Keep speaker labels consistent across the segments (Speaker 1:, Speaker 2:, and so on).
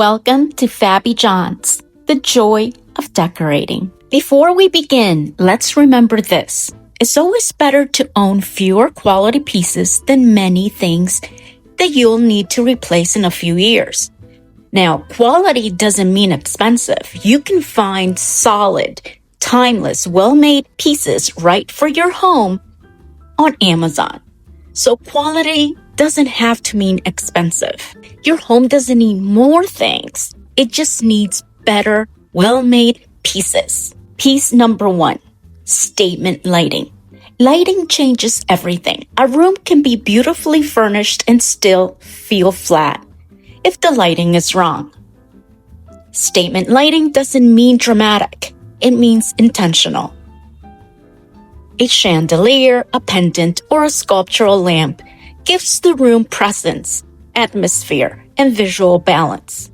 Speaker 1: Welcome to Fabby John's, the joy of decorating. Before we begin, let's remember this. It's always better to own fewer quality pieces than many things that you'll need to replace in a few years. Now, quality doesn't mean expensive. You can find solid, timeless, well-made pieces right for your home on Amazon. So quality doesn't have to mean expensive. Your home doesn't need more things. It just needs better, well-made pieces. Piece number 1, statement lighting. Lighting changes everything. A room can be beautifully furnished and still feel flat if the lighting is wrong. Statement lighting doesn't mean dramatic. It means intentional. A chandelier, a pendant, or a sculptural lamp gives the room presence, atmosphere, and visual balance.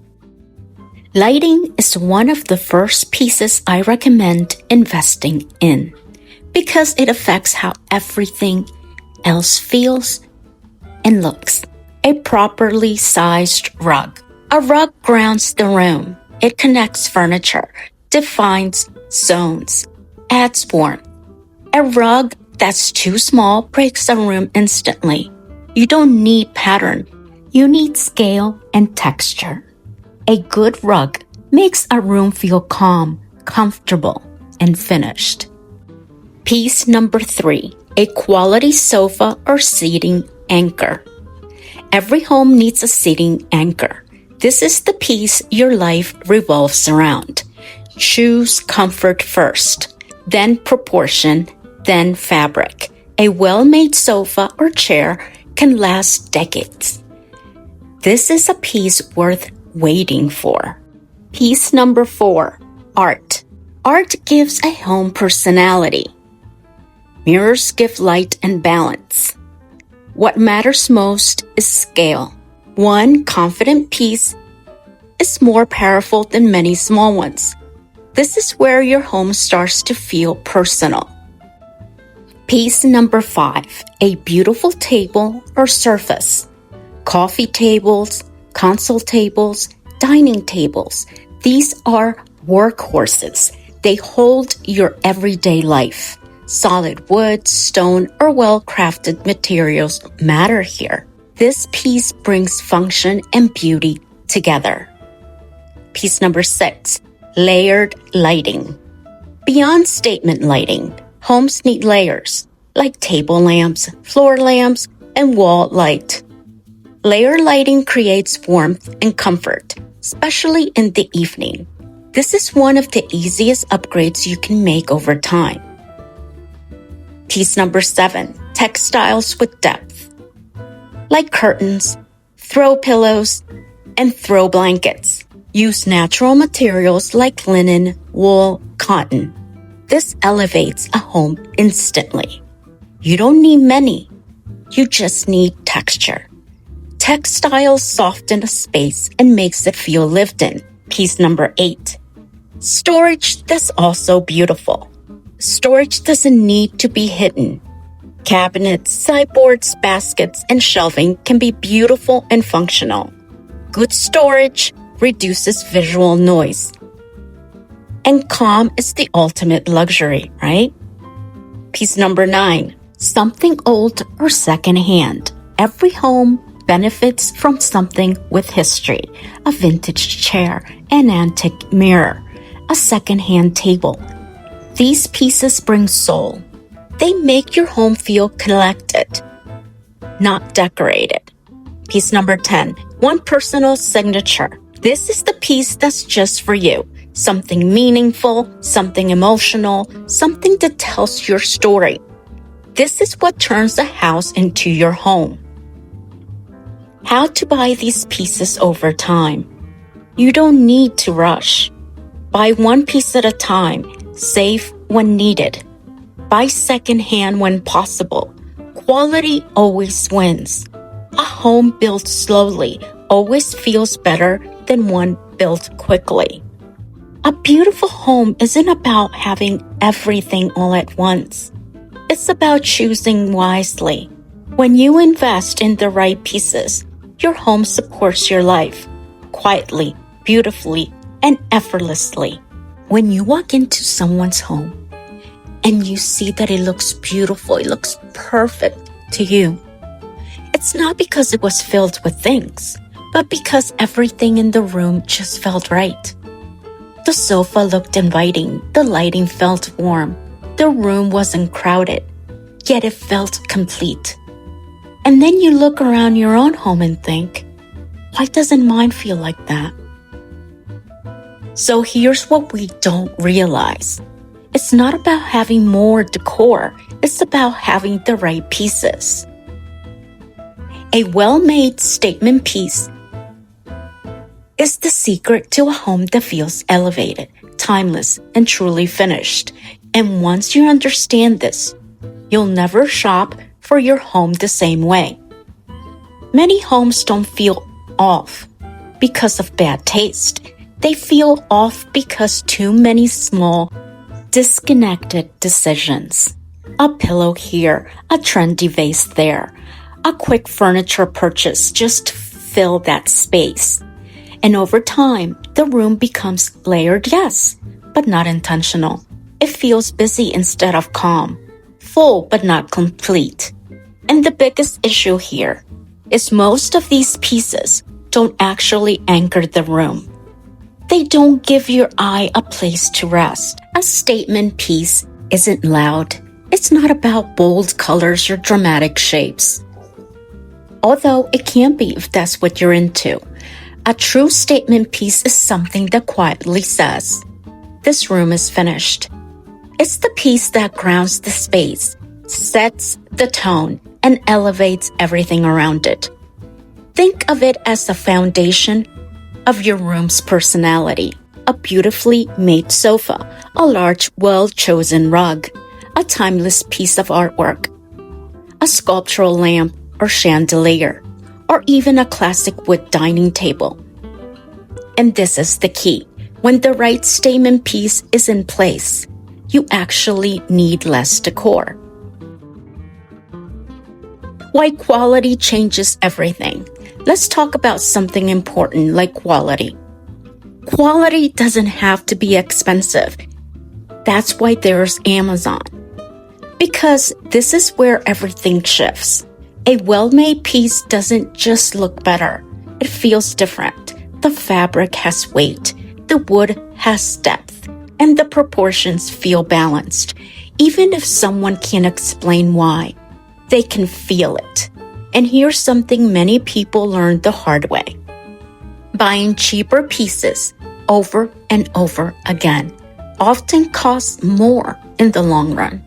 Speaker 1: Lighting is one of the first pieces I recommend investing in because it affects how everything else feels and looks. A properly sized rug. A rug grounds the room. It connects furniture, defines zones, adds warmth. A rug that's too small breaks a room instantly. You don't need pattern. You need scale and texture. A good rug makes a room feel calm, comfortable, and finished. Piece number 3, a quality sofa or seating anchor. Every home needs a seating anchor. This is the piece your life revolves around. Choose comfort first, then proportion, then fabric. A well-made sofa or chair can last decades. This is a piece worth waiting for. Piece number 4, art. Art gives a home personality. Mirrors give light and balance. What matters most is scale. One confident piece is more powerful than many small ones. This is where your home starts to feel personal. Piece number 5, a beautiful table or surface. Coffee tables, console tables, dining tables. These are workhorses. They hold your everyday life. Solid wood, stone, or well-crafted materials matter here. This piece brings function and beauty together. Piece number 6, layered lighting. Beyond statement lighting, homes need layers, like table lamps, floor lamps, and wall light. Layer lighting creates warmth and comfort, especially in the evening. This is one of the easiest upgrades you can make over time. Piece number 7, textiles with depth. Like curtains, throw pillows, and throw blankets. Use natural materials like linen, wool, cotton. This elevates a home instantly. You don't need many. You just need texture. Textiles soften a space and makes it feel lived in. Piece number 8. Storage that's also beautiful. Storage doesn't need to be hidden. Cabinets, sideboards, baskets, and shelving can be beautiful and functional. Good storage reduces visual noise. And calm is the ultimate luxury, right? Piece number 9. Something old or secondhand. Every home benefits from something with history. A vintage chair, an antique mirror, a secondhand table. These pieces bring soul. They make your home feel collected, not decorated. Piece number 10. One personal signature. This is the piece that's just for you. Something meaningful, something emotional, something that tells your story. This is what turns a house into your home. How to buy these pieces over time. You don't need to rush. Buy one piece at a time. Save when needed. Buy secondhand when possible. Quality always wins. A home built slowly always feels better than one built quickly. A beautiful home isn't about having everything all at once. It's about choosing wisely. When you invest in the right pieces, your home supports your life, quietly beautifully and effortlessly. When you walk into someone's home and you see that it looks beautiful, it looks perfect to you, it's not because it was filled with things, but because everything in the room just felt right. The sofa looked inviting, the lighting felt warm, the room wasn't crowded, yet it felt complete. And then you look around your own home and think, why doesn't mine feel like that? So here's what we don't realize. It's not about having more decor, it's about having the right pieces. A well-made statement piece is the secret to a home that feels elevated, timeless, and truly finished. And once you understand this, you'll never shop for your home the same way. Many homes don't feel off because of bad taste. They feel off because too many small, disconnected decisions. A pillow here, a trendy vase there, a quick furniture purchase just to fill that space. And over time, the room becomes layered, yes, but not intentional. It feels busy instead of calm, full but not complete. And the biggest issue here is most of these pieces don't actually anchor the room. They don't give your eye a place to rest. A statement piece isn't loud. It's not about bold colors or dramatic shapes. Although it can be if that's what you're into. A true statement piece is something that quietly says, this room is finished. It's the piece that grounds the space, sets the tone, and elevates everything around it. Think of it as the foundation of your room's personality. A beautifully made sofa, a large, well-chosen rug, a timeless piece of artwork, a sculptural lamp or chandelier, or even a classic wood dining table. And this is the key. When the right statement piece is in place, you actually need less decor. Why quality changes everything. Let's talk about something important like quality. Quality doesn't have to be expensive. That's why there's Amazon. Because this is where everything shifts. A well-made piece doesn't just look better. It feels different. The fabric has weight. The wood has depth. And the proportions feel balanced. Even if someone can't explain why, they can feel it. And here's something many people learned the hard way. Buying cheaper pieces over and over again often costs more in the long run.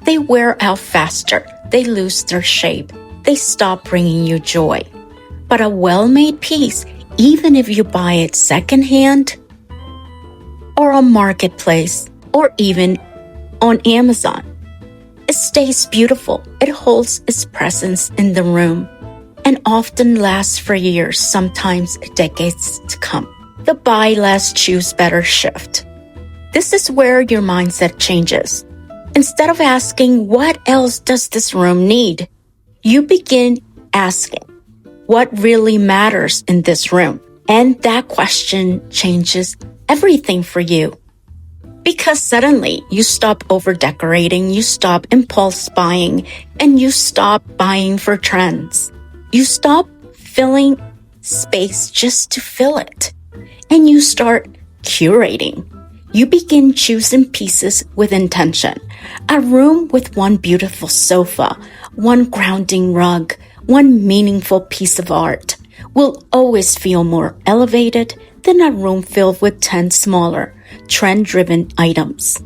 Speaker 1: They wear out faster. They lose their shape. They stop bringing you joy. But a well-made piece, even if you buy it secondhand or on Marketplace or even on Amazon, it stays beautiful. It holds its presence in the room and often lasts for years, sometimes decades to come. The buy less, choose better shift. This is where your mindset changes. Instead of asking, what else does this room need? You begin asking, what really matters in this room? And that question changes everything for you. Because suddenly you stop over-decorating, you stop impulse buying, and you stop buying for trends. You stop filling space just to fill it. And you start curating. You begin choosing pieces with intention. A room with one beautiful sofa, one grounding rug, one meaningful piece of art will always feel more elevated than a room filled with 10 smaller, trend-driven items.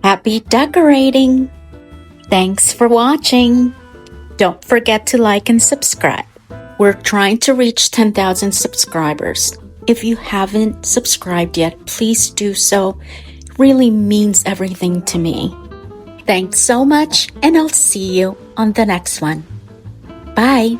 Speaker 1: Happy decorating! Thanks for watching! Don't forget to like and subscribe. We're trying to reach 10,000 subscribers. If you haven't subscribed yet, please do so. It really means everything to me. Thanks so much, and I'll see you on the next one. Bye.